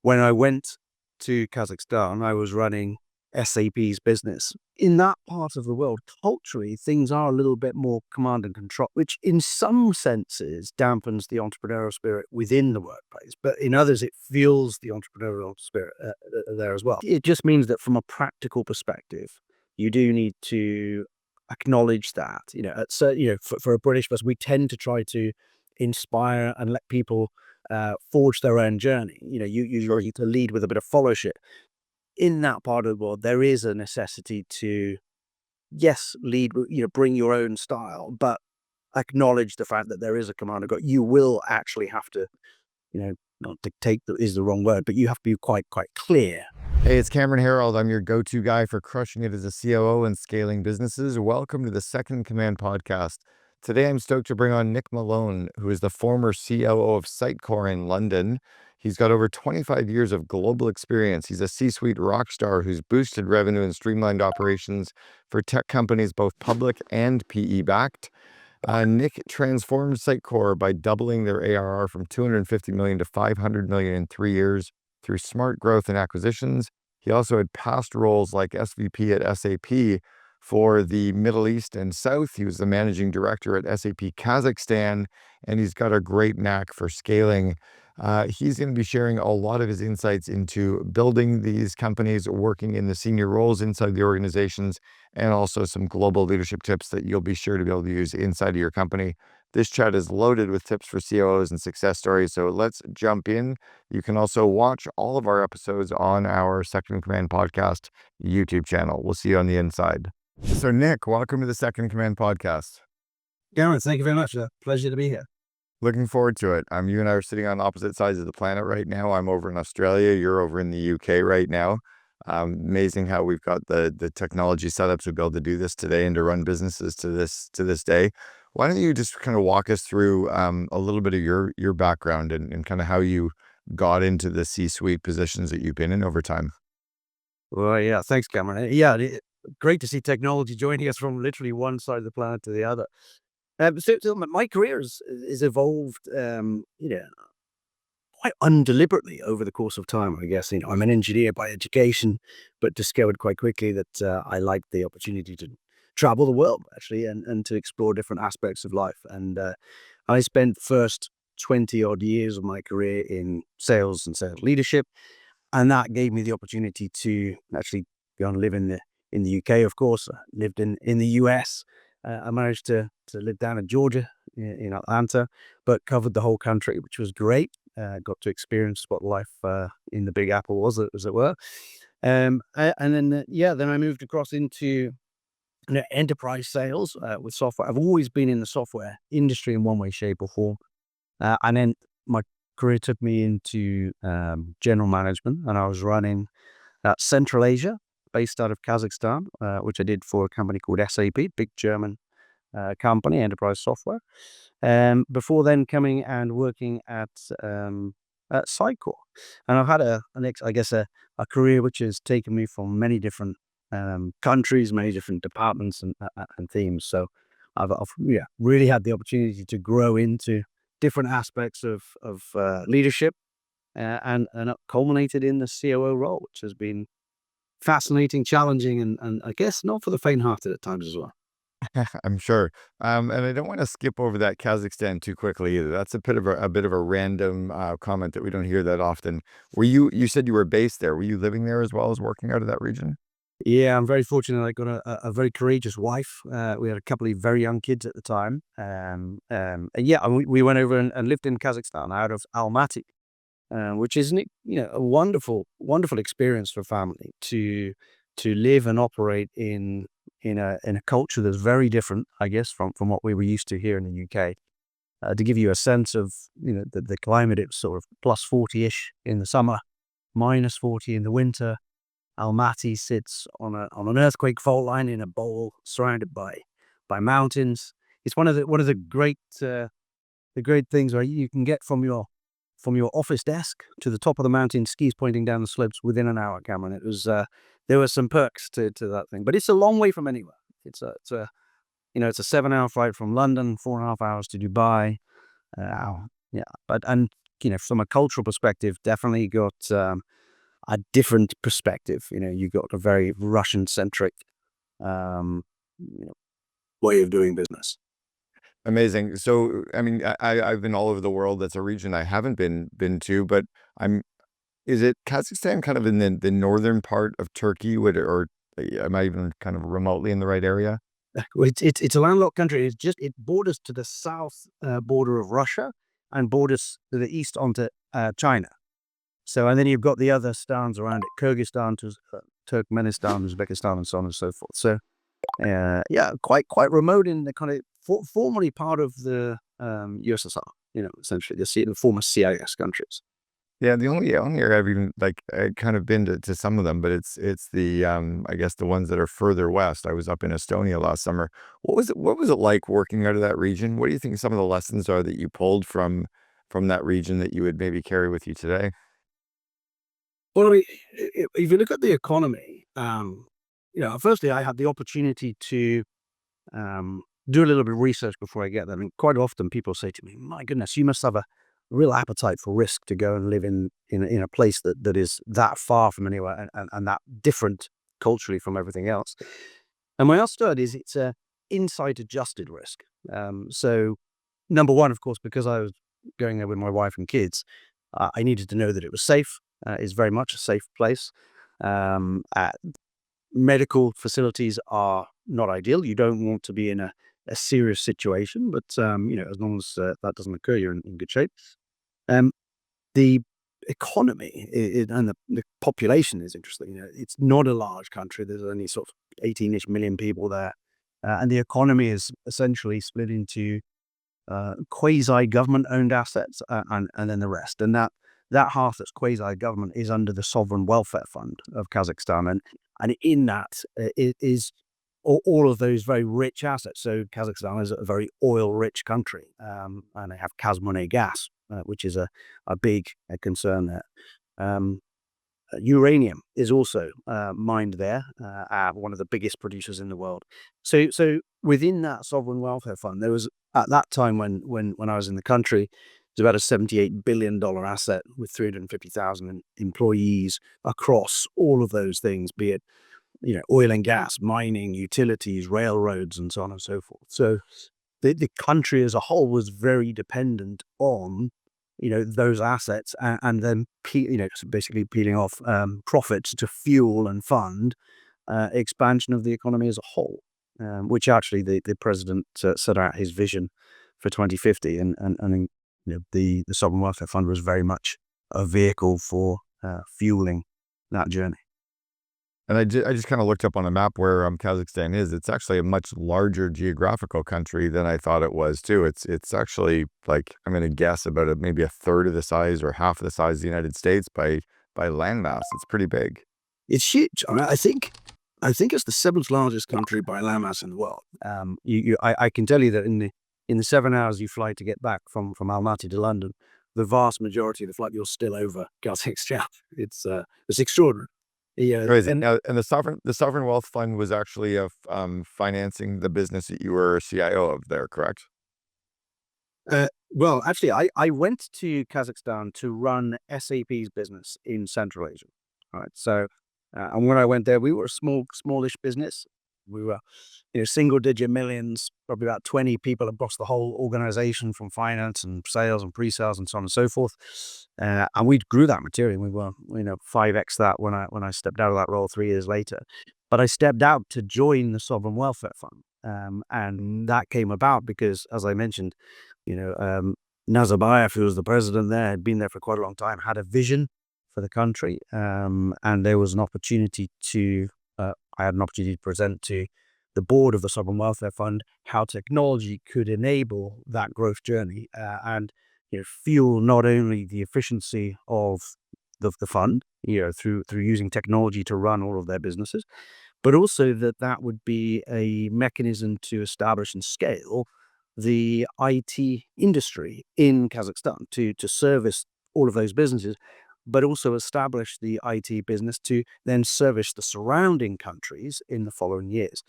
when I went to Kazakhstan, I was running SAP's business. In that part of the world, culturally, things are a little bit more command and control, which in some senses dampens the entrepreneurial spirit within the workplace, but in others, it fuels the entrepreneurial spirit there as well. It just means that from a practical perspective, you do need to acknowledge that, for a British person, we tend to try to inspire and let people forge their own journey. You need to lead with a bit of followership. In that part of the world, there is a necessity to, yes, lead, bring your own style, but acknowledge the fact that there is a command of God. You will actually have to, not dictate is the wrong word, but you have to be quite clear. Hey, it's Cameron Herold. I'm your go-to guy for crushing it as a COO and scaling businesses. Welcome to the Second in Command podcast. Today, I'm stoked to bring on Nick Malone, who is the former COO of Sitecore in London. He's got over 25 years of global experience. He's a C-suite rock star who's boosted revenue and streamlined operations for tech companies, both public and PE-backed. Nick transformed Sitecore by doubling their ARR from $250 million to $500 million in 3 years through smart growth and acquisitions. He also had past roles like SVP at SAP for the Middle East and South. He was the managing director at SAP Kazakhstan, and he's got a great knack for scaling. He's going to be sharing a lot of his insights into building these companies, working in the senior roles inside the organizations, and also some global leadership tips that you'll be sure to be able to use inside of your company. This chat is loaded with tips for COOs and success stories, so let's jump in. You can also watch all of our episodes on our Second in Command podcast YouTube channel. We'll see you on the inside. So Nick, welcome to the Second in Command podcast. Cameron, thank you very much. Pleasure to be here. Looking forward to it. You and I are sitting on opposite sides of the planet right now. I'm over in Australia. You're over in the UK right now. Amazing how we've got the technology setup to be able to do this today and to run businesses to this day. Why don't you just kind of walk us through a little bit of your background and kind of how you got into the C-suite positions that you've been in over time? Well, yeah, thanks, Cameron. Yeah, great to see technology joining us from literally one side of the planet to the other. So my career has evolved, quite undeliberately over the course of time, I guess. I'm an engineer by education, but discovered quite quickly that I liked the opportunity to travel the world, actually, and to explore different aspects of life. And I spent the first 20 odd years of my career in sales and sales leadership. And that gave me the opportunity to actually go and live in the UK, of course. I lived in the US. I managed to live down in Georgia, in Atlanta, but covered the whole country, which was great. Got to experience what life in the Big Apple was, as it were. And then I moved across into enterprise sales with software. I've always been in the software industry in one way, shape, or form. And then my career took me into general management, and I was running Central Asia, based out of Kazakhstan, which I did for a company called SAP, big German company, enterprise software. Before then coming and working at Sitecore. And I've had a career which has taken me from many different countries, many different departments and themes. So I've really had the opportunity to grow into different aspects of leadership and culminated in the COO role, which has been fascinating, challenging, and I guess not for the faint-hearted at times as well. I'm sure. And I don't want to skip over that Kazakhstan too quickly either. That's a bit of a random comment that we don't hear that often. You said you were based there. Were you living there as well as working out of that region? Yeah, I'm very fortunate. I got a very courageous wife. We had a couple of very young kids at the time. And we went over and lived in Kazakhstan out of Almaty, which is a wonderful experience for a family to live and operate in a culture that's very different, I guess, from what we were used to here in the UK. To give you a sense of the climate, it was sort of plus 40-ish in the summer, minus 40 in the winter. Almaty sits on an earthquake fault line in a bowl surrounded by mountains. It's one of the great things where you can get from your office desk to the top of the mountain, skis pointing down the slopes within an hour, Cameron. It was there were some perks to that thing, but it's a long way from anywhere. It's a 7-hour flight from London, 4.5 hours to Dubai. from a cultural perspective, definitely got a different perspective. You got a very Russian centric um, you know, way of doing business. Amazing. So, I mean, I've been all over the world. That's a region I haven't been to, but I'm is it Kazakhstan kind of in the northern part of Turkey? Or am I even kind of remotely in the right area? Well, it's a landlocked country. It borders to the south border of Russia and borders to the east onto China. So, and then you've got the other stans around it: Kyrgyzstan, Turkmenistan, Uzbekistan, and so on and so forth. So, yeah, quite remote in the kind of formerly part of the USSR. Essentially the former CIS countries. Yeah, the only area I've even like I kind of been to some of them, but it's the I guess the ones that are further west. I was up in Estonia last summer. What was it like working out of that region? What do you think some of the lessons are that you pulled from that region that you would maybe carry with you today? Well, I mean, if you look at the economy, firstly, I had the opportunity to do a little bit of research before I get there. And quite often people say to me, "My goodness, you must have a real appetite for risk to go and live in a place that is that far from anywhere and that different culturally from everything else." And my answer to it is it's a insight adjusted risk. So number one, of course, because I was going there with my wife and kids, I needed to know that it was safe. It's very much a safe place. Um, uh, Medical facilities are not ideal. You don't want to be in a serious situation, but as long as that doesn't occur, you're in good shape. Um, the economy and the population is interesting. It's not a large country. There's only sort of 18-ish million people there, and the economy is essentially split into quasi-government owned assets, and then the rest. And that half that's quasi-government is under the Sovereign Welfare Fund of Kazakhstan, and in that it is all of those very rich assets. So Kazakhstan is a very oil-rich country, and they have Kazmune gas, which is a big concern there. Um, Uranium is also mined there, one of the biggest producers in the world. So within that sovereign welfare fund, there was at that time when I was in the country, it was about a $78 billion asset with 350,000 employees across all of those things, be it oil and gas, mining, utilities, railroads, and so on and so forth. So the country as a whole was very dependent on those assets, and then so basically peeling off profits to fuel and fund expansion of the economy as a whole, which actually the president set out his vision for 2050, and the sovereign welfare fund was very much a vehicle for fueling that journey. And I just kind of looked up on a map where Kazakhstan is. It's actually a much larger geographical country than I thought it was too. It's actually like I'm going to guess about maybe a third of the size or half of the size of the United States by landmass. It's pretty big. It's huge. I mean, I think it's the seventh largest country by landmass in the world. I can tell you that in the 7 hours you fly to get back from Almaty to London, the vast majority of the flight you're still over Kazakhstan. It's extraordinary. Yeah, Crazy. and Now, and the sovereign wealth fund was actually financing the business that you were a CIO of there, correct? well, actually, I went to Kazakhstan to run SAP's business in Central Asia. All right, so and when I went there, we were a smallish business. We were, single digit millions, probably about 20 people across the whole organization, from finance and sales and pre-sales and so on and so forth. And we grew that materially. We were, 5x that when I stepped out of that role 3 years later. But I stepped out to join the Sovereign Welfare Fund, and that came about because, as I mentioned, Nazarbayev, who was the president there, had been there for quite a long time, had a vision for the country, and there was an opportunity to. I had an opportunity to present to the board of the Sovereign Welfare Fund how technology could enable that growth journey, and fuel not only the efficiency of the fund, through using technology to run all of their businesses, but also that would be a mechanism to establish and scale the IT industry in Kazakhstan to service all of those businesses, but also establish the IT business to then service the surrounding countries in the following years.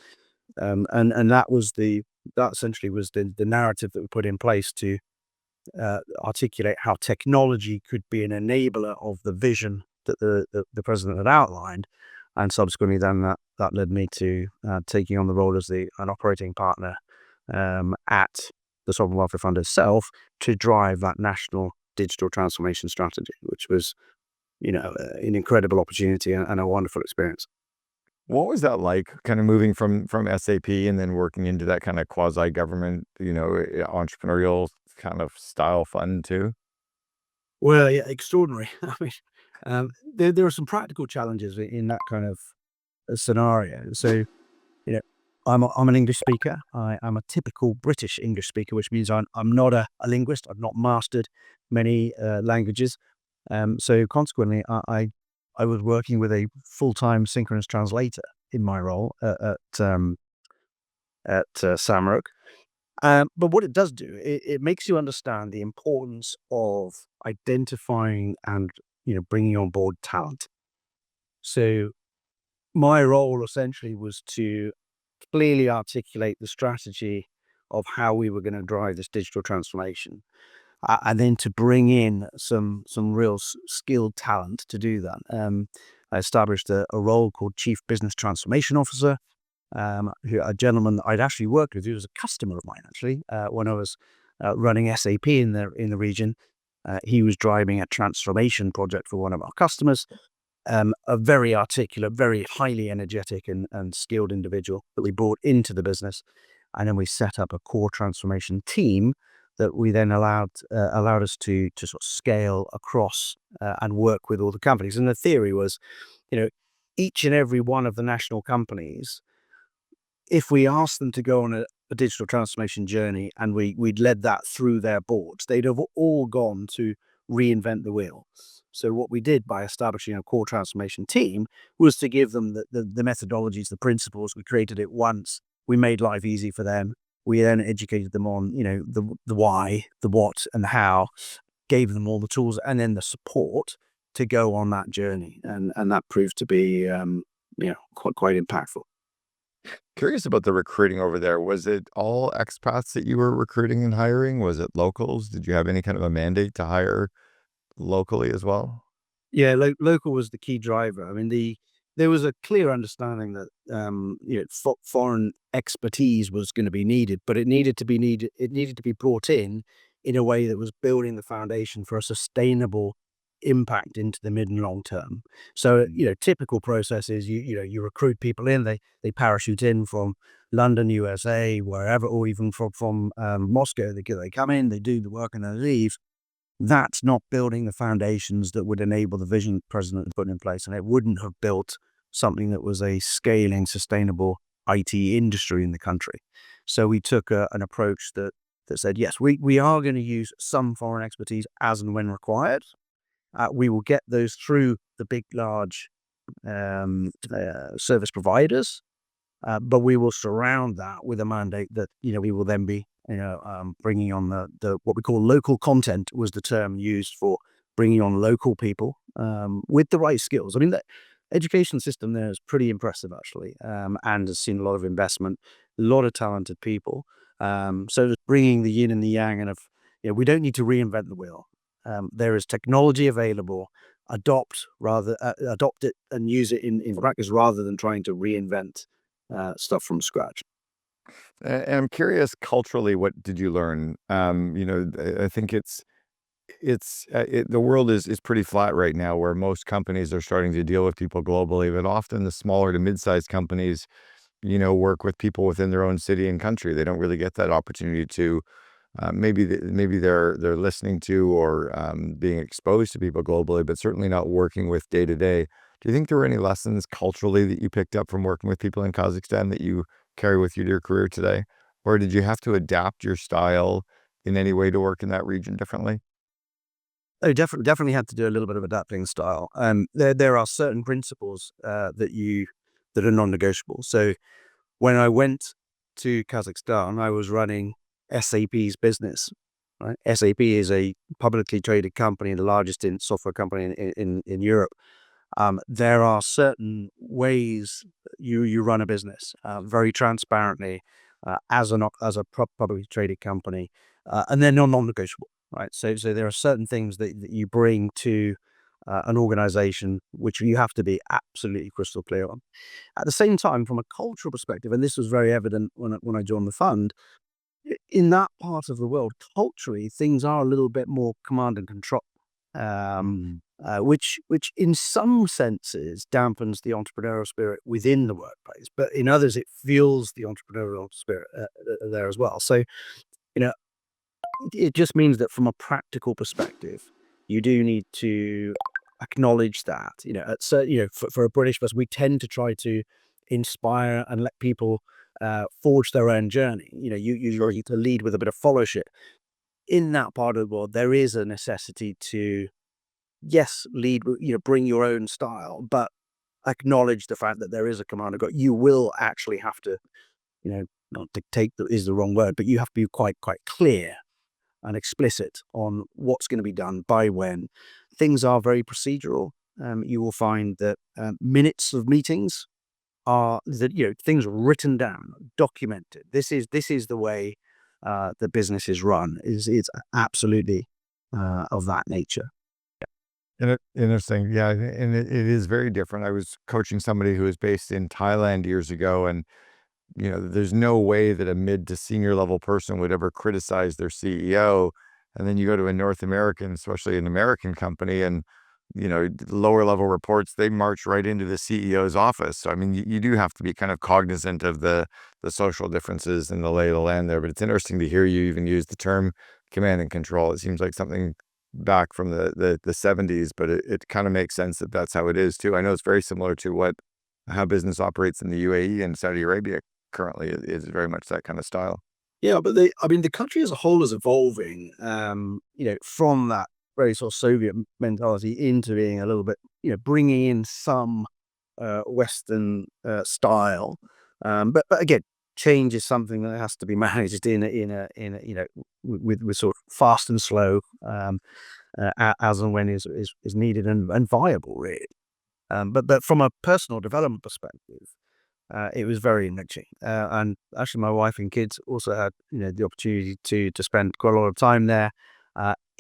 And that essentially was the narrative that we put in place to articulate how technology could be an enabler of the vision that the president had outlined. And subsequently, then that led me to taking on the role as an operating partner at the Sovereign Welfare Fund itself to drive that national digital transformation strategy, which was, an incredible opportunity and a wonderful experience. What was that like, kind of moving from SAP and then working into that kind of quasi-government, entrepreneurial kind of style fund too? Well, yeah, extraordinary. I mean, there are some practical challenges in that kind of scenario. So, you know, I'm an English speaker. I'm a typical British English speaker, which means I'm not a linguist. I've not mastered many languages. So consequently, I was working with a full-time synchronous translator in my role at Samrock. But what it does do, it makes you understand the importance of identifying and bringing on board talent. So my role essentially was to clearly articulate the strategy of how we were going to drive this digital transformation, and then to bring in some real skilled talent to do that. I established a role called Chief Business Transformation Officer, a gentleman that I'd actually worked with, who was a customer of mine actually, when I was running SAP in the region. He was driving a transformation project for one of our customers. A very articulate, very highly energetic and skilled individual that we brought into the business, and then we set up a core transformation team that we then allowed us to sort of scale across and work with all the companies. And the theory was, you know, each and every one of the national companies, if we asked them to go on a digital transformation journey and we'd led that through their boards, they'd have all gone to reinvent the wheel. So what we did by establishing a core transformation team was to give them the methodologies, the principles. We created it once. We made life easy for them. We then educated them on, the why, the what, and the how, gave them all the tools and then the support to go on that journey. And that proved to be, quite impactful. Curious about the recruiting over there. Was it all expats that you were recruiting and hiring? Was it locals? Did you have any kind of a mandate to hire locally as well? Yeah, local was the key driver. I mean, there was a clear understanding that foreign expertise was going to be needed, but it needed to be needed. It needed to be brought in a way that was building the foundation for a sustainable impact into the mid and long term. So, typical process is you recruit people in, they parachute in from London, USA, wherever, or even from Moscow. They come in, they do the work, and they leave. That's not building the foundations that would enable the vision the president had put in place, and it wouldn't have built something that was a scaling, sustainable IT industry in the country. So we took an approach that said, yes, we are going to use some foreign expertise as and when required. We will get those through the big, large service providers, but we will surround that with a mandate that we will then be bringing on the what we call local content was the term used for bringing on local people with the right skills. I mean, the education system there is pretty impressive actually, and has seen a lot of investment, a lot of talented people. So just bringing the yin and the yang, and we don't need to reinvent the wheel. There is technology available. Adopt it and use it in practice rather than trying to reinvent stuff from scratch. And I'm curious, culturally, what did you learn? I think the world is pretty flat right now, where most companies are starting to deal with people globally, but often the smaller to mid-sized companies, work with people within their own city and country. They don't really get that opportunity to maybe they're listening to or being exposed to people globally, but certainly not working with day to day. Do you think there were any lessons culturally that you picked up from working with people in Kazakhstan that you carry with you to your career today? Or did you have to adapt your style in any way to work in that region differently? I definitely had to do a little bit of adapting style. There are certain principles that are non-negotiable. So when I went to Kazakhstan, I was running SAP's business. Right? SAP is a publicly traded company, the largest in software company in Europe. There are certain ways you run a business very transparently as a publicly traded company, and they're non-negotiable. right? So there are certain things that you bring to an organization which you have to be absolutely crystal clear on. At the same time, from a cultural perspective, and this was very evident when I joined the fund, in that part of the world, culturally, things are a little bit more command and control, um, Mm. which in some senses dampens the entrepreneurial spirit within the workplace, but in others, it fuels the entrepreneurial spirit there as well. So, you know, it just means that from a practical perspective, you do need to acknowledge that, for a British person, we tend to try to inspire and let people forge their own journey. You Sure. need to lead with a bit of followership. In that part of the world, there is a necessity to, yes, lead, bring your own style, but acknowledge the fact that there is a command of God. You will actually have to, not dictate is the wrong word, but you have to be quite clear and explicit on what's going to be done by when. Things are very procedural. You will find that minutes of meetings are that things are written down, documented. This is the way the business is run. It's absolutely of that nature. Interesting. Yeah, and it is very different. I was coaching somebody who was based in Thailand years ago, and there's no way that a mid to senior level person would ever criticize their CEO. And then you go to a North American, especially an American company, and lower level reports, they march right into the CEO's office. So I mean, you do have to be kind of cognizant of the social differences and the lay of the land there. But it's interesting to hear you even use the term command and control. It seems like something back from the 70s, but it kind of makes sense that that's how it is too. I know it's very similar to what how business operates in the UAE and Saudi Arabia currently is very much that kind of style. Yeah, but the country as a whole is evolving, from that very sort of Soviet mentality into being a little bit, bringing in some Western style. But again, change is something that has to be managed in a with sort of fast and slow, as and when is needed and viable, really. But from a personal development perspective, it was very enriching. And actually, my wife and kids also had, the opportunity to spend quite a lot of time there.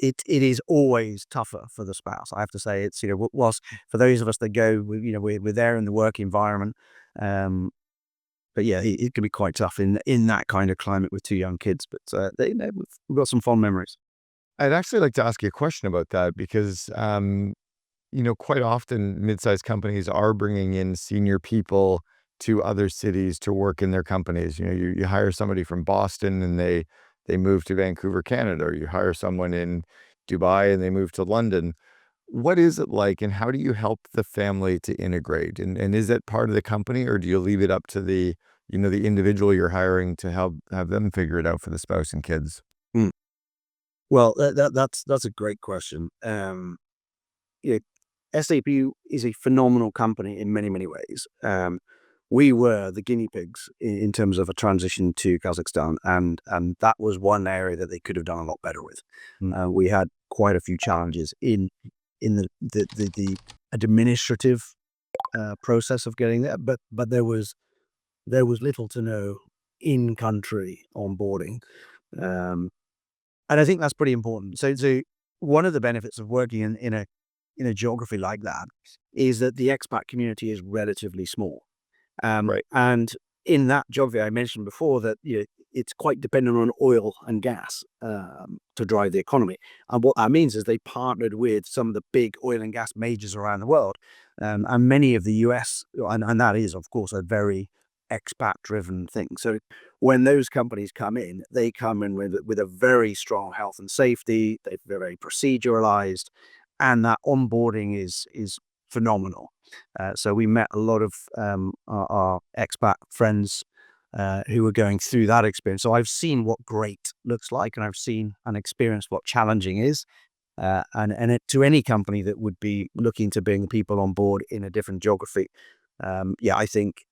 It is always tougher for the spouse. I have to say, it's whilst for those of us that go, we're there in the work environment. Um, but yeah, it can be quite tough in that kind of climate with two young kids. But we've got some fond memories. I'd actually like to ask you a question about that because, quite often mid-sized companies are bringing in senior people to other cities to work in their companies. You hire somebody from Boston and they move to Vancouver, Canada, or you hire someone in Dubai and they move to London. What is it like, and how do you help the family to integrate? And is that part of the company, or do you leave it up to the individual you're hiring to help have them figure it out for the spouse and kids? Mm. Well, that's a great question. You know, SAP is a phenomenal company in many, many ways. We were the guinea pigs in terms of a transition to Kazakhstan, and that was one area that they could have done a lot better with. We had quite a few challenges in the administrative process of getting there, but there was little to no in country onboarding. Um, and I think that's pretty important. So one of the benefits of working in a geography like that is that the expat community is relatively small. Right. And in that geography, I mentioned before that it's quite dependent on oil and gas to drive the economy. And what that means is they partnered with some of the big oil and gas majors around the world, and many of the US, and that is, of course, a very expat-driven thing. So when those companies come in, they come in with a very strong health and safety. They're very proceduralized, and that onboarding is phenomenal. So we met a lot of our expat friends who were going through that experience. So I've seen what great looks like, and I've seen and experienced what challenging is. To any company that would be looking to bring people on board in a different geography, I think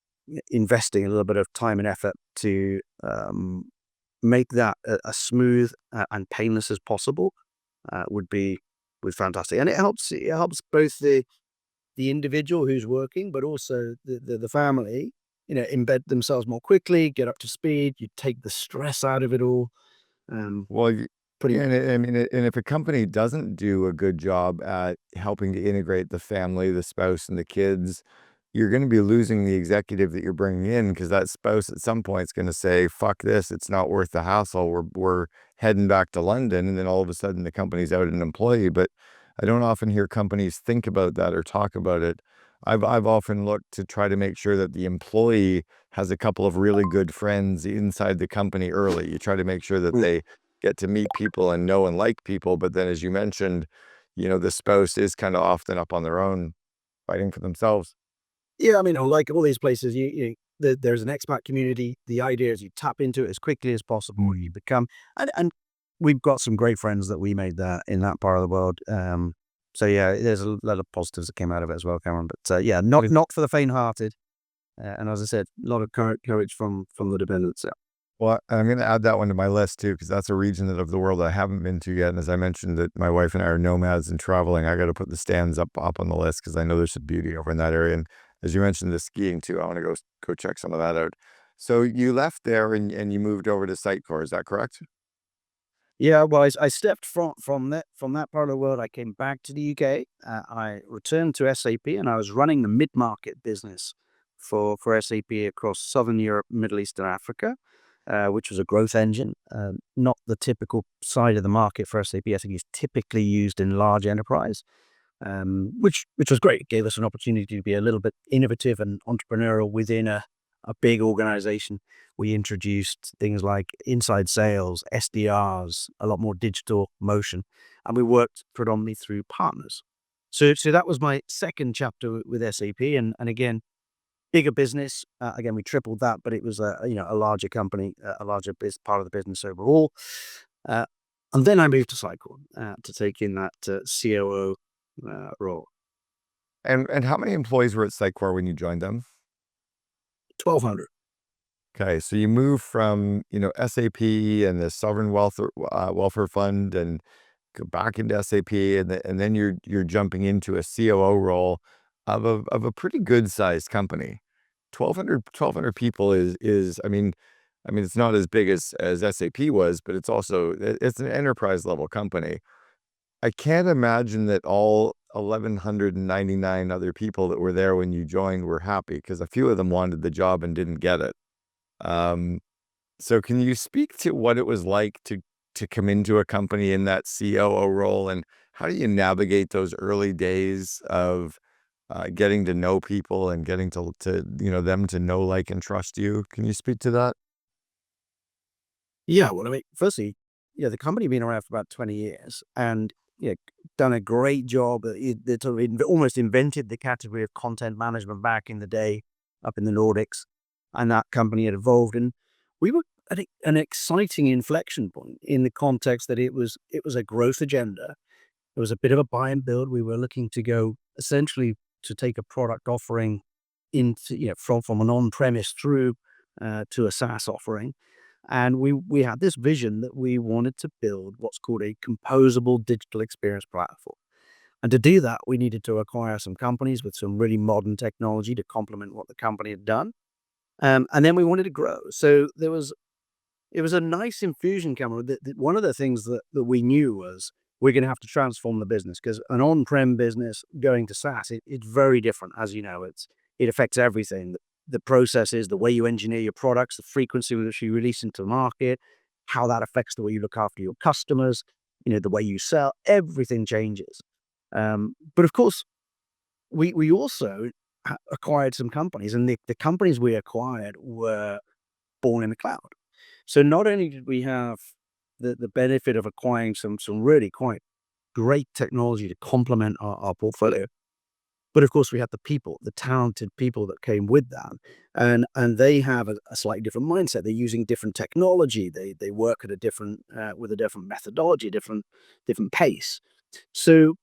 investing a little bit of time and effort to make that as smooth and painless as possible would be fantastic. And it helps both the individual who's working, but also the family, embed themselves more quickly, get up to speed. You take the stress out of it all. Um, Well, pretty Yeah, much. and if a company doesn't do a good job at helping to integrate the family, the spouse, and the kids, you're going to be losing the executive that you're bringing in because that spouse at some point is going to say, "Fuck this! It's not worth the hassle. We're heading back to London," and then all of a sudden the company's out an employee. But I don't often hear companies think about that or talk about it. I've often looked to try to make sure that the employee has a couple of really good friends inside the company early. You try to make sure that Mm. they get to meet people and know and like people. But then, as you mentioned, the spouse is kind of often up on their own, fighting for themselves. Yeah, I mean, like all these places, there's an expat community. The idea is you tap into it as quickly as possible. You become, and we've got some great friends that we made there in that part of the world. So yeah, there's a lot of positives that came out of it as well, Cameron. But yeah, not for the faint-hearted. And as I said, a lot of courage from the dependents. Yeah. Well, I'm going to add that one to my list too, because that's a region of the world I haven't been to yet. And as I mentioned, that my wife and I are nomads and traveling, I got to put the stands up on the list because I know there's some beauty over in that area. And as you mentioned, the skiing too, I want to go check some of that out. So you left there and you moved over to Sitecore, is that correct? Yeah, well, I stepped from that part of the world. I came back to the UK. I returned to SAP, and I was running the mid-market business for SAP across Southern Europe, Middle East, and Africa, which was a growth engine. Not the typical side of the market for SAP. I think it's typically used in large enterprise, which was great. It gave us an opportunity to be a little bit innovative and entrepreneurial within a big organization. We introduced things like inside sales, SDRs, a lot more digital motion, and we worked predominantly through partners. So that was my second chapter with SAP, and again, bigger business. Again, we tripled that, but it was a larger company, a larger part of the business overall. Uh, and then I moved to Sitecore to take in that COO role. And how many employees were at Sitecore when you joined them? 1,200. Okay, so you move from, SAP and the Sovereign Welfare Fund and go back into SAP, and then you're jumping into a COO role of a pretty good sized company. 1,200 people is I mean it's not as big as SAP was, but it's an enterprise level company. I can't imagine that all 1,199 other people that were there when you joined were happy because a few of them wanted the job and didn't get it. Um, so can you speak to what it was like to come into a company in that COO role, and how do you navigate those early days of getting to know people and getting to them to know, like, and trust you? Can you speak to that? Yeah, well, I mean, firstly, the company been around for about 20 years and done a great job. It sort of almost invented the category of content management back in the day up in the Nordics, and that company had evolved. And we were at an exciting inflection point in the context that it was a growth agenda. It was a bit of a buy and build. We were looking to go essentially to take a product offering into from an on-premise through to a SaaS offering, and we had this vision that we wanted to build what's called a composable digital experience platform. And to do that, we needed to acquire some companies with some really modern technology to complement what the company had done. And then we wanted to grow. So it was a nice infusion, Cameron. One of the things that we knew was we're going to have to transform the business because an on-prem business going to SaaS, it's very different. As you know, it affects everything. The processes, the way you engineer your products, the frequency with which you release into the market, how that affects the way you look after your customers, the way you sell, everything changes. But of course, we also acquired some companies, and the companies we acquired were born in the cloud. So not only did we have the benefit of acquiring some really quite great technology to complement our portfolio, but of course we had the people, the talented people that came with that, and they have a slightly different mindset. They're using different technology. They work at a different with a different methodology, different pace. So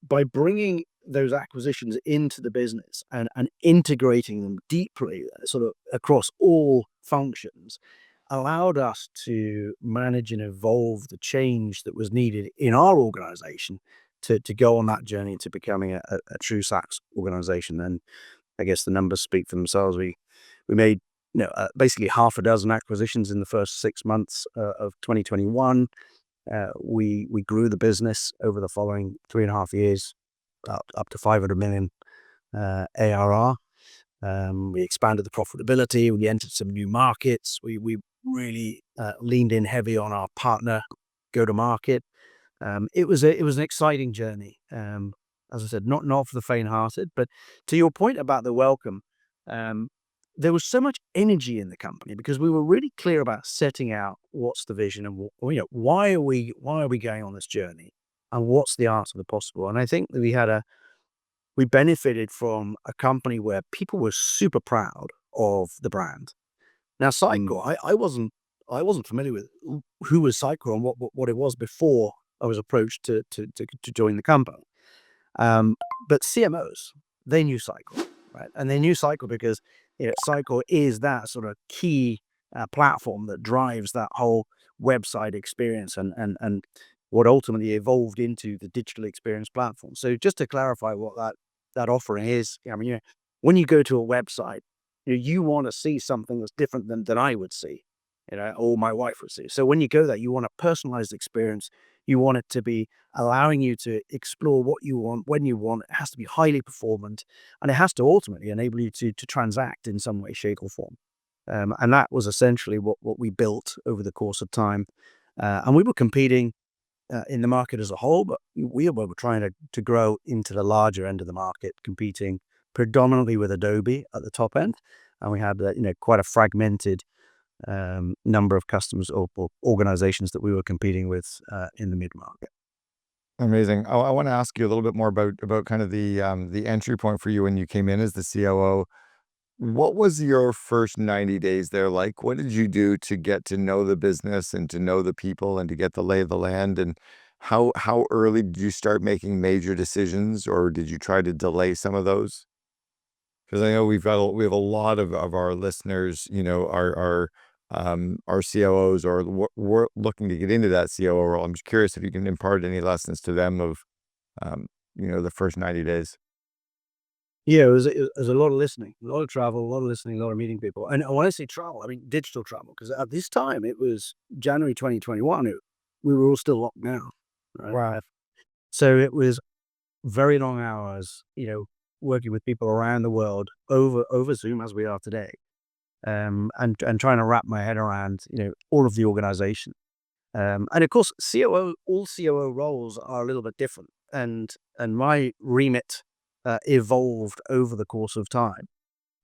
by bringing those acquisitions into the business and integrating them deeply, sort of across all functions, allowed us to manage and evolve the change that was needed in our organization to go on that journey to becoming a true SaaS organization. And I guess the numbers speak for themselves. We made basically half a dozen acquisitions in the first 6 months of 2021. We grew the business over the following 3.5 years, up to 500 million ARR. We expanded the profitability. We entered some new markets. We really leaned in heavy on our partner go-to-market. It was an exciting journey. As I said, not for the faint-hearted. But to your point about the welcome, there was so much energy in the company because we were really clear about setting out what's the vision and why are we going on this journey, and what's the art of the possible. And I think that we benefited from a company where people were super proud of the brand. Now, Sitecore, I wasn't familiar with who was Sitecore and what it was before I was approached to join the company. But CMOs, they knew Sitecore, right? And they knew Sitecore because Sitecore is that sort of key platform that drives that whole website experience and what ultimately evolved into the digital experience platform. So just to clarify what that offering is, I mean, when you go to a website, you want to see something that's different than I would see, or my wife would see. So when you go there, you want a personalized experience. You want it to be allowing you to explore what you want, when you want. It has to be highly performant, and it has to ultimately enable you to transact in some way, shape, or form. And that was essentially what we built over the course of time. And we were competing in the market as a whole, but we were trying to grow into the larger end of the market, competing predominantly with Adobe at the top end. And we had quite a fragmented number of customers or organizations that we were competing with in the mid-market. Amazing. I want to ask you a little bit more about kind of the entry point for you when you came in as the COO. What was your first 90 days there like? What did you do to get to know the business and to know the people and to get the lay of the land? And how early did you start making major decisions, or did you try to delay some of those? Because I know we have a lot of our listeners, our COOs, or we're looking to get into that COO role. I'm just curious if you can impart any lessons to them of, the first 90 days. Yeah, it was a lot of listening, a lot of travel, a lot of listening, a lot of meeting people. And when I say travel, I mean digital travel, because at this time it was January 2021. We were all still locked down, right? Wow. So it was very long hours, working with people around the world over Zoom as we are today, and trying to wrap my head around all of the organization. And of course, all COO roles are a little bit different, and my remit evolved over the course of time.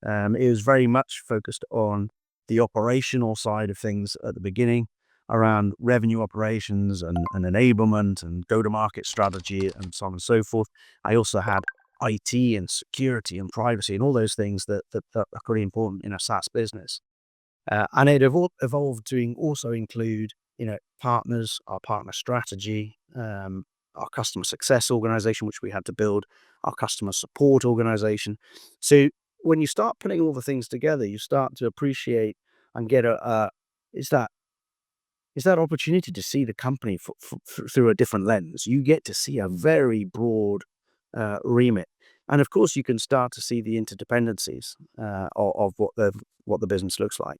It was very much focused on the operational side of things at the beginning, around revenue operations and enablement and go-to-market strategy and so on and so forth. I also had IT and security and privacy and all those things that are pretty important in a SaaS business. And it evolved to also include, partners, our partner strategy, our customer success organization, which we had to build, our customer support organization. So when you start putting all the things together, you start to appreciate and get is that opportunity to see the company through a different lens. You get to see a very broad remit, and of course, you can start to see the interdependencies of what the business looks like.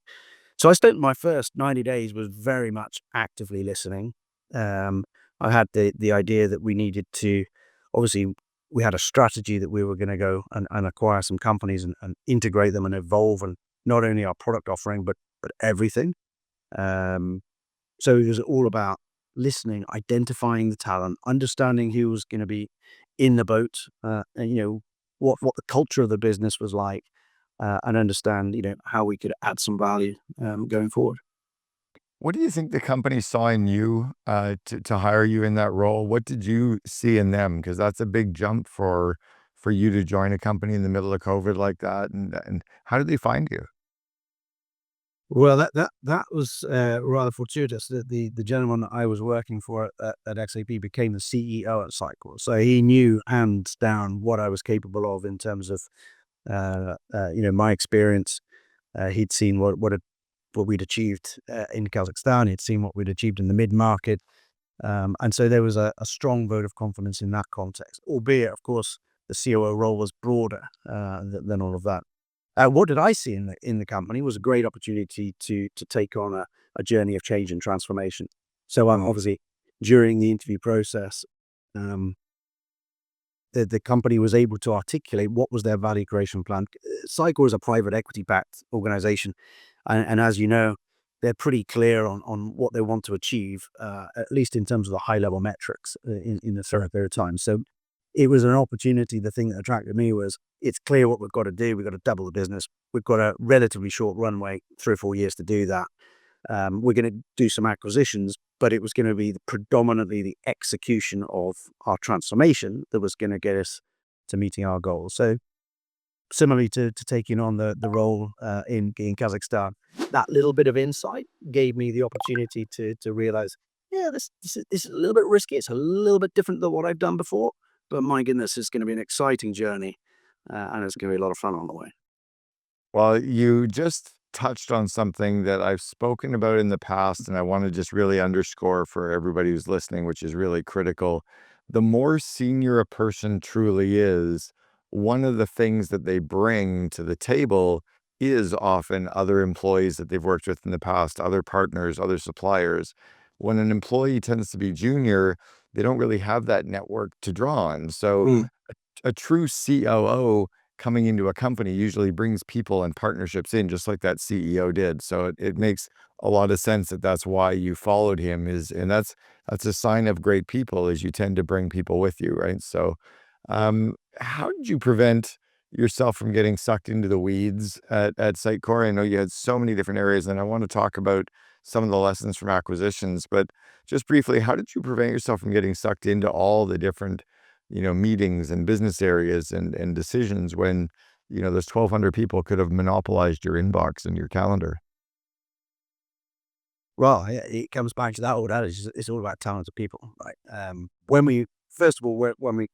So I spent my first 90 days was very much actively listening. Um, I had the idea that we needed to, obviously, we had a strategy that we were going to go and acquire some companies and integrate them and evolve, and not only our product offering, but everything. Um, so it was all about listening, identifying the talent, understanding who was going to be in the boat, and what the culture of the business was like, and understand how we could add some value going forward. What do you think the company saw in you to hire you in that role? What did you see in them? Because that's a big jump for you to join a company in the middle of COVID like that. And how did they find you? Well, that was rather fortuitous. The gentleman that I was working for at XAP became the CEO at Sitecore, so he knew hands down what I was capable of in terms of my experience. He'd seen what we'd achieved in Kazakhstan. He'd seen what we'd achieved in the mid market, and so there was a strong vote of confidence in that context. Albeit, of course, the COO role was broader than all of that. What did I see in the company was a great opportunity to take on a journey of change and transformation. So Mm. obviously, during the interview process, um, the company was able to articulate what was their value creation plan. Sitecore is a private equity-backed organization, and as you know, they're pretty clear on what they want to achieve, at least in terms of the high-level metrics in a certain period of time. So it was an opportunity. The thing that attracted me was it's clear what we've got to do. We've got to double the business. We've got a relatively short runway, 3 or 4 years to do that. We're going to do some acquisitions, but it was going to be predominantly the execution of our transformation that was going to get us to meeting our goals. So similarly to taking on the role in Kazakhstan, that little bit of insight gave me the opportunity to realize, yeah, this is a little bit risky. It's a little bit different than what I've done before, but my goodness, it's going to be an exciting journey, and it's going to be a lot of fun on the way. Well, you just touched on something that I've spoken about in the past, and I want to just really underscore for everybody who's listening, which is really critical. The more senior a person truly is, one of the things that they bring to the table is often other employees that they've worked with in the past, other partners, other suppliers. When an employee tends to be junior, they don't really have that network to draw on. So, Mm. a true COO coming into a company usually brings people and partnerships in just like that CEO did. So it makes a lot of sense that that's why you followed him and that's a sign of great people is you tend to bring people with you, right? So, how did you prevent yourself from getting sucked into the weeds at Sitecore? I know you had so many different areas, and I want to talk about some of the lessons from acquisitions, but just briefly, how did you prevent yourself from getting sucked into all the different meetings and business areas and decisions when, those 1,200 people could have monopolized your inbox and your calendar? Well, yeah, it comes back to that old adage. It's all about talented people, right? When we first of all when we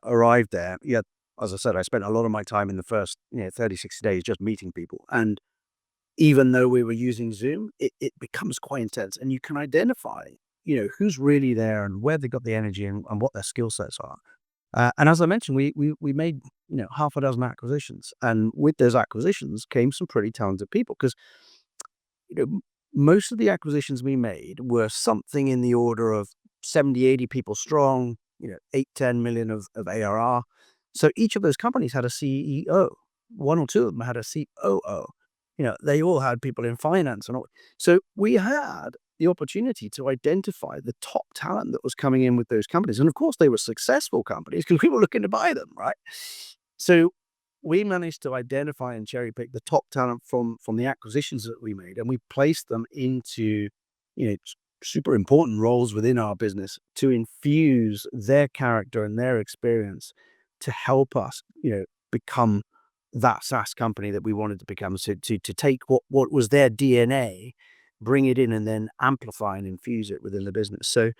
arrived there, yeah, as I said, I spent a lot of my time in the first 30, 60 days just meeting people, and even though we were using Zoom, it becomes quite intense, and you can identify who's really there and where they got the energy and what their skill sets are. And as I mentioned, we made half a dozen acquisitions, and with those acquisitions came some pretty talented people because you know, m- most of the acquisitions we made were something in the order of 70, 80 people strong, 8, 10 million of ARR. So each of those companies had a CEO. One or two of them had a COO. They all had people in finance and all. So we had the opportunity to identify the top talent that was coming in with those companies. And of course, they were successful companies because we were looking to buy them, right? So we managed to identify and cherry pick the top talent from the acquisitions that we made, and we placed them into super important roles within our business to infuse their character and their experience to help us become that SaaS company that we wanted to become. So to take what was their DNA, bring it in, and then amplify and infuse it within the business. So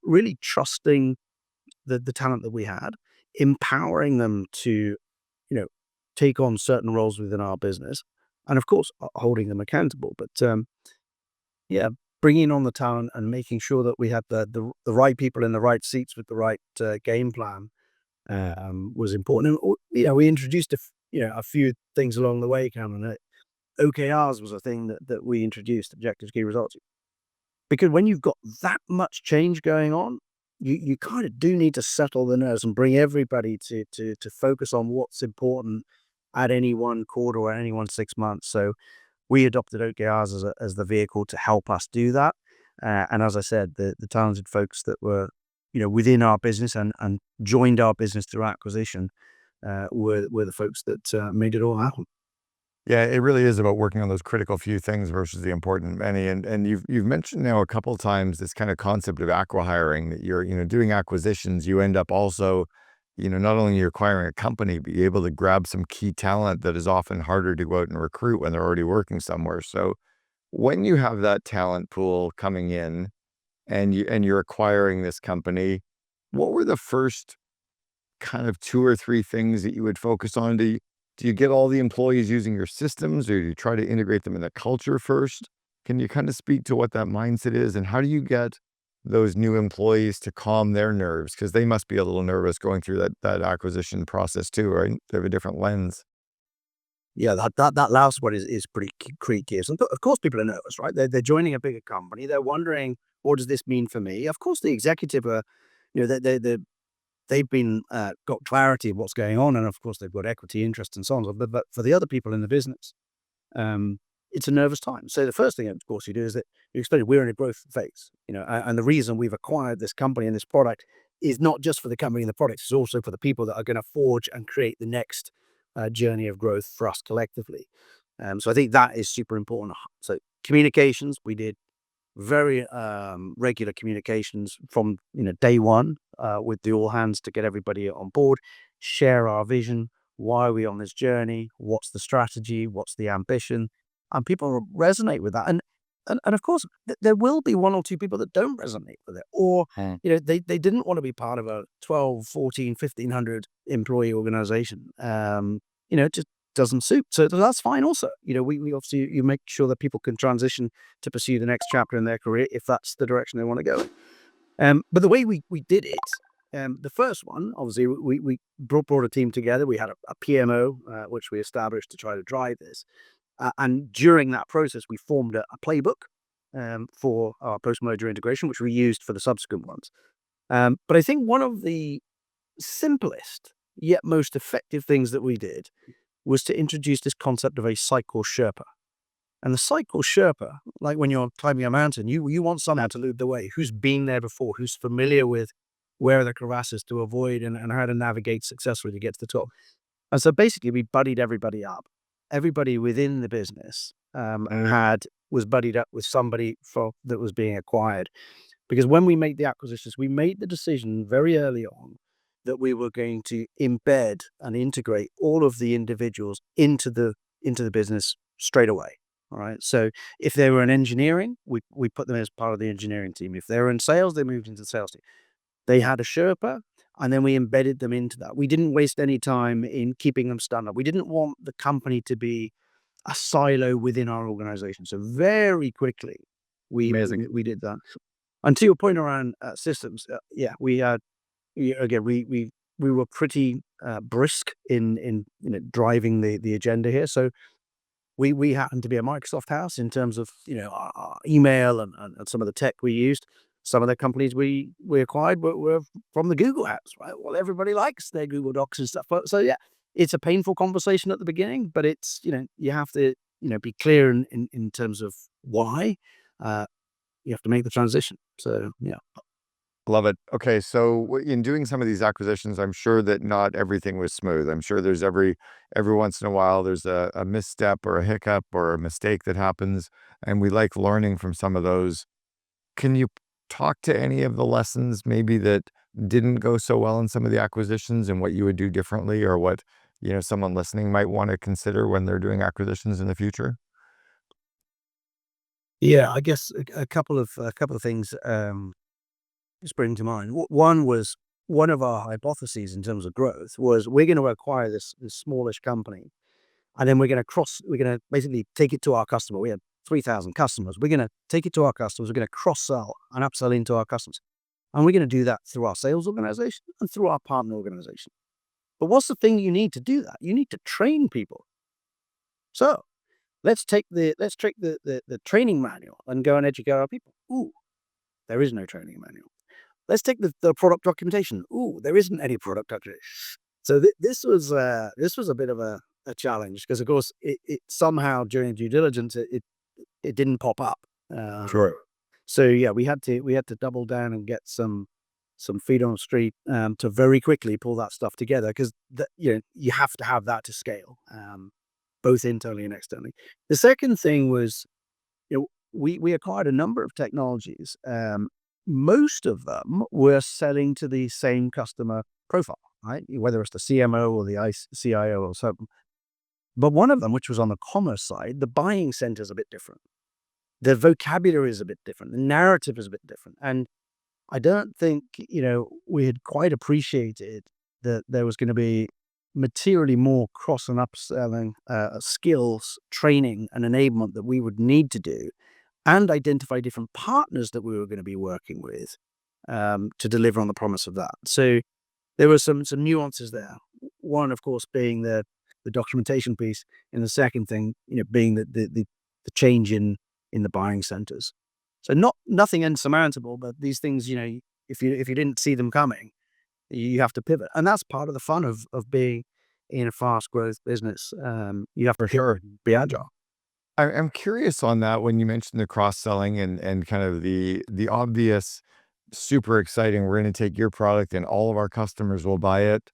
really trusting the talent that we had, empowering them to you know, take on certain roles within our business, and of course, holding them accountable. But yeah, bringing on the talent and making sure that we had the right people in the right seats with the right game plan was important. And we introduced a few things along the way, Cameron. OKRs was a thing that we introduced, objectives, key results. Because when you've got that much change going on, you kind of do need to settle the nerves and bring everybody to focus on what's important at any one quarter or any one 6 months. So we adopted OKRs as the vehicle to help us do that. And as I said, the talented folks that were within our business and joined our business through acquisition were the folks that made it all happen. Yeah, it really is about working on those critical few things versus the important many. And you've mentioned now a couple times this kind of concept of acqui-hiring that you're, doing acquisitions, you end up also, not only you're acquiring a company, but you're able to grab some key talent that is often harder to go out and recruit when they're already working somewhere. So when you have that talent pool coming in and you're acquiring this company, what were the first kind of 2 or 3 things that you would focus on? Do you get all the employees using your systems, or do you try to integrate them in the culture first? Can you kind of speak to what that mindset is, and how do you get those new employees to calm their nerves? Because they must be a little nervous going through that acquisition process too, right? They have a different lens. Yeah, that last one is pretty key. And of course, people are nervous, right? They're joining a bigger company. They're wondering what does this mean for me? Of course, the executive are, they've been got clarity of what's going on, and of course they've got equity interest and so on. But for the other people in the business, um, it's a nervous time. So the first thing, of course, you do is that you explain we're in a growth phase, and the reason we've acquired this company and this product is not just for the company and the product; it's also for the people that are going to forge and create the next journey of growth for us collectively. So I think that is super important. So communications, we did very regular communications from day one with the all hands to get everybody on board, share our vision, why are we on this journey, what's the strategy, what's the ambition, and people resonate with that. And of course, there will be one or two people that don't resonate with it, or they didn't want to be part of a 12, 14, 1,500 employee organization. It just doesn't suit. So that's fine also. We obviously, you make sure that people can transition to pursue the next chapter in their career if that's the direction they want to go in. But the way we did it, the first one, obviously, we brought a team together. We had a PMO, which we established to try to drive this. And during that process, we formed a playbook for our post-merger integration, which we used for the subsequent ones. But I think one of the simplest yet most effective things that we did was to introduce this concept of a Sitecore Sherpa. And the Sitecore Sherpa, like when you're climbing a mountain, you want someone to lead the way, who's been there before, who's familiar with where are the crevasses to avoid and how to navigate successfully to get to the top. And so basically we buddied everybody up. Everybody within the business was buddied up with somebody that was being acquired. Because when we made the acquisitions, we made the decision very early on that we were going to embed and integrate all of the individuals into the business straight away. All right. So if they were in engineering, we put them as part of the engineering team. If they were in sales, they moved into the sales team. They had a Sherpa, and then we embedded them into that. We didn't waste any time in keeping them stand up. We didn't want the company to be a silo within our organization. So very quickly, we did that. And to your point around systems, we had again we were pretty brisk in driving the agenda here. So we happen to be a Microsoft house in terms of our email and some of the tech we used. Some of the companies we acquired were from the Google house, right? Well, everybody likes their Google Docs and stuff. So yeah, it's a painful conversation at the beginning, but it's you have to be clear in terms of why you have to make the transition. So yeah. Love it. Okay, so in doing some of these acquisitions, I'm sure that not everything was smooth. I'm sure there's every once in a while there's a misstep or a hiccup or a mistake that happens, and we like learning from some of those. Can you talk to any of the lessons maybe that didn't go so well in some of the acquisitions and what you would do differently, or what someone listening might want to consider when they're doing acquisitions in the future? Yeah, I guess a couple of things spring to mind. One was one of our hypotheses in terms of growth was we're going to acquire this smallish company, and then we're going to basically take it to our customer. We had 3,000 customers. We're going to take it to our customers. We're going to cross sell and upsell into our customers, and we're going to do that through our sales organization and through our partner organization. But what's the thing you need to do that? You need to train people. So let's take the training manual and go and educate our people. Ooh, there is no training manual. Let's take the product documentation. Ooh, there isn't any product documentation. So this was a bit of a challenge because, of course, it somehow during due diligence it didn't pop up. Sure. So yeah, we had to double down and get some feet on the street to very quickly pull that stuff together because you have to have that to scale, both internally and externally. The second thing was we acquired a number of technologies. Most of them were selling to the same customer profile, right? Whether it's the CMO or the CIO or something. But one of them, which was on the commerce side, the buying center is a bit different. The vocabulary is a bit different. The narrative is a bit different. And I don't think, we had quite appreciated that there was going to be materially more cross and upselling skills, training, and enablement that we would need to do, and identify different partners that we were going to be working with to deliver on the promise of that. So there were some nuances there. One, of course, being the documentation piece, and the second thing, being the change in the buying centers. So nothing insurmountable, but these things, if you didn't see them coming, you have to pivot, and that's part of the fun of being in a fast growth business. You have to For pivot, sure. be agile. I'm curious on that when you mentioned the cross-selling and kind of the obvious, super exciting, we're gonna take your product and all of our customers will buy it.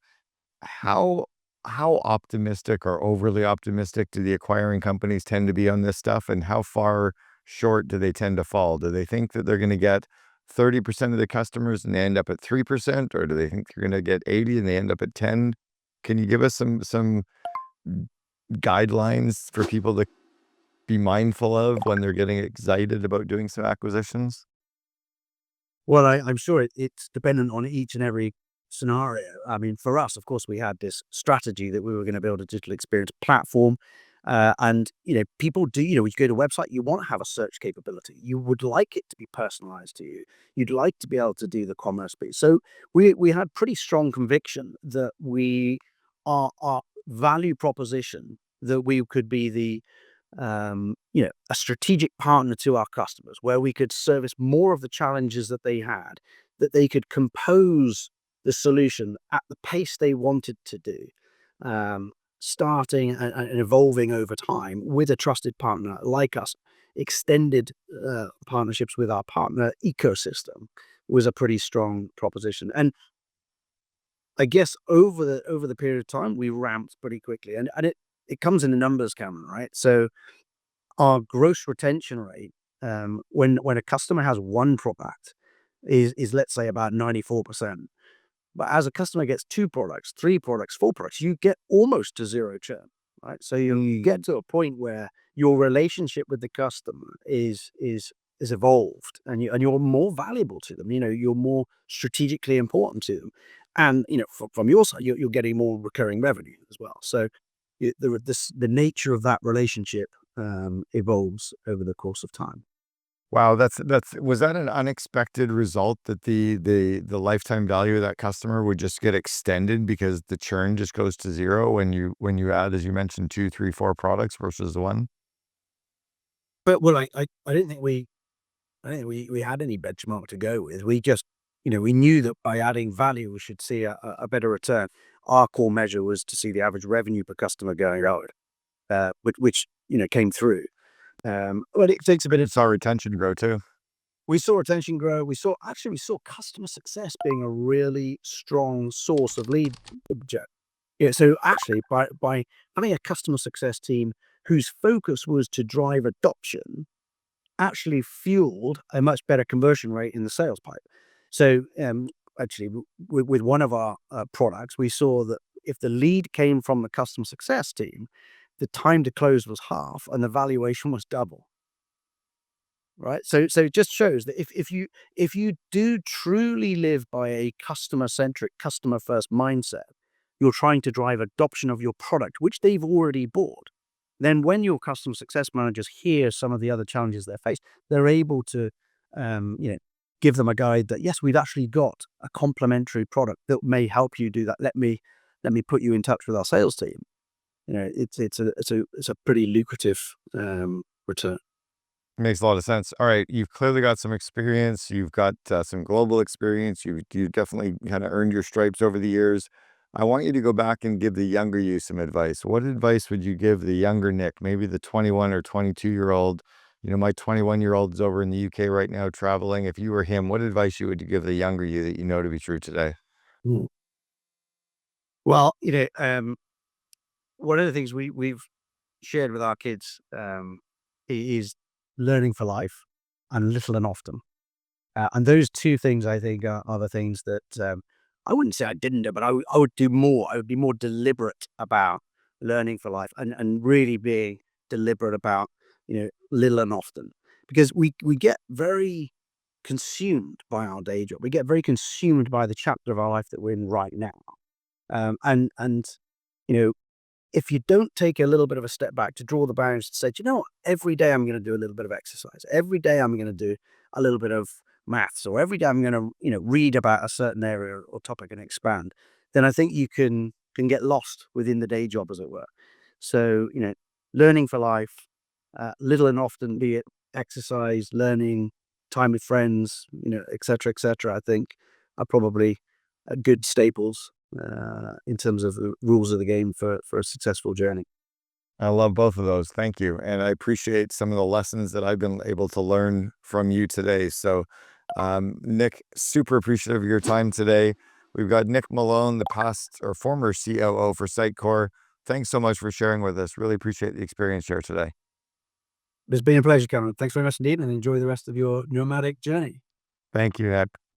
How how optimistic or overly optimistic do the acquiring companies tend to be on this stuff, and how far short do they tend to fall? Do they think that they're gonna get 30% of the customers and they end up at 3%, or do they think they're gonna get 80 and they end up at 10? Can you give us some guidelines for people to be mindful of when they're getting excited about doing some acquisitions? Well, I'm sure it's dependent on each and every scenario. I mean, for us, of course, we had this strategy that we were going to build a digital experience platform. And, people do, when you go to a website, you want to have a search capability. You would like it to be personalized to you. You'd like to be able to do the commerce piece. So we had pretty strong conviction that our value proposition, that we could be a strategic partner to our customers where we could service more of the challenges that they had, that they could compose the solution at the pace they wanted to do, starting and evolving over time with a trusted partner like us. Extended partnerships with our partner ecosystem was a pretty strong proposition. And I guess over the period of time, we ramped pretty quickly. And it comes in the numbers, Cameron, right? So our gross retention rate, when a customer has one product is, let's say, about 94%. But as a customer gets two products, three products, four products, you get almost to zero churn, right? So you get to a point where your relationship with the customer is evolved, and you're more valuable to them. You're more strategically important to them. And, from your side, you're getting more recurring revenue as well. So the nature of that relationship evolves over the course of time. Wow, that's was that an unexpected result that the lifetime value of that customer would just get extended because the churn just goes to 0 when you add, as you mentioned, 2, 3, 4 products versus 1? But well, I didn't think we had any benchmark to go with. We just, we knew that by adding value, we should see a better return. Our core measure was to see the average revenue per customer going up, which came through. But it takes a bit of. It's our retention grow too. We saw retention grow. We saw customer success being a really strong source of lead object. Yeah, so actually, by having a customer success team whose focus was to drive adoption, actually fueled a much better conversion rate in the sales pipe. So, actually, with one of our products, we saw that if the lead came from the customer success team, the time to close was half and the valuation was double. Right? So it just shows that if you do truly live by a customer-centric, customer-first mindset, you're trying to drive adoption of your product, which they've already bought. Then when your customer success managers hear some of the other challenges they face, they're able to, you know, give them a guide that, yes, we've actually got a complementary product that may help you do that. Let me put you in touch with our sales team. It's a pretty lucrative return. Makes a lot of sense. All right, you've clearly got some experience. You've got some global experience. You definitely kind of earned your stripes over the years. I want you to go back and give the younger you some advice. What advice would you give the younger Nick, maybe the 21 or 22-year-old? My 21-year-old is over in the UK right now traveling. If you were him, what advice would you give the younger you that you know to be true today? Mm. Well, one of the things we've shared with our kids is learning for life and little and often. And those two things, I think, are the things that I wouldn't say I didn't do, but I would do more. I would be more deliberate about learning for life and really being deliberate about, little and often. Because we get very consumed by our day job. We get very consumed by the chapter of our life that we're in right now. And you know, if you don't take a little bit of a step back to draw the boundaries to say, "Do you know what? Every day I'm going to do a little bit of exercise. Every day I'm going to do a little bit of maths, or every day I'm going to, read about a certain area or topic and expand," then I think you can get lost within the day job, as it were. So, learning for life, little and often, be it exercise, learning, time with friends, et cetera, I think are probably good staples in terms of the rules of the game for a successful journey. I love both of those. Thank you. And I appreciate some of the lessons that I've been able to learn from you today. So, Nick, super appreciative of your time today. We've got Nick Malone, the past or former COO for Sitecore. Thanks so much for sharing with us. Really appreciate the experience here today. It's been a pleasure, Cameron. Thanks very much indeed, and enjoy the rest of your nomadic journey. Thank you, Ed.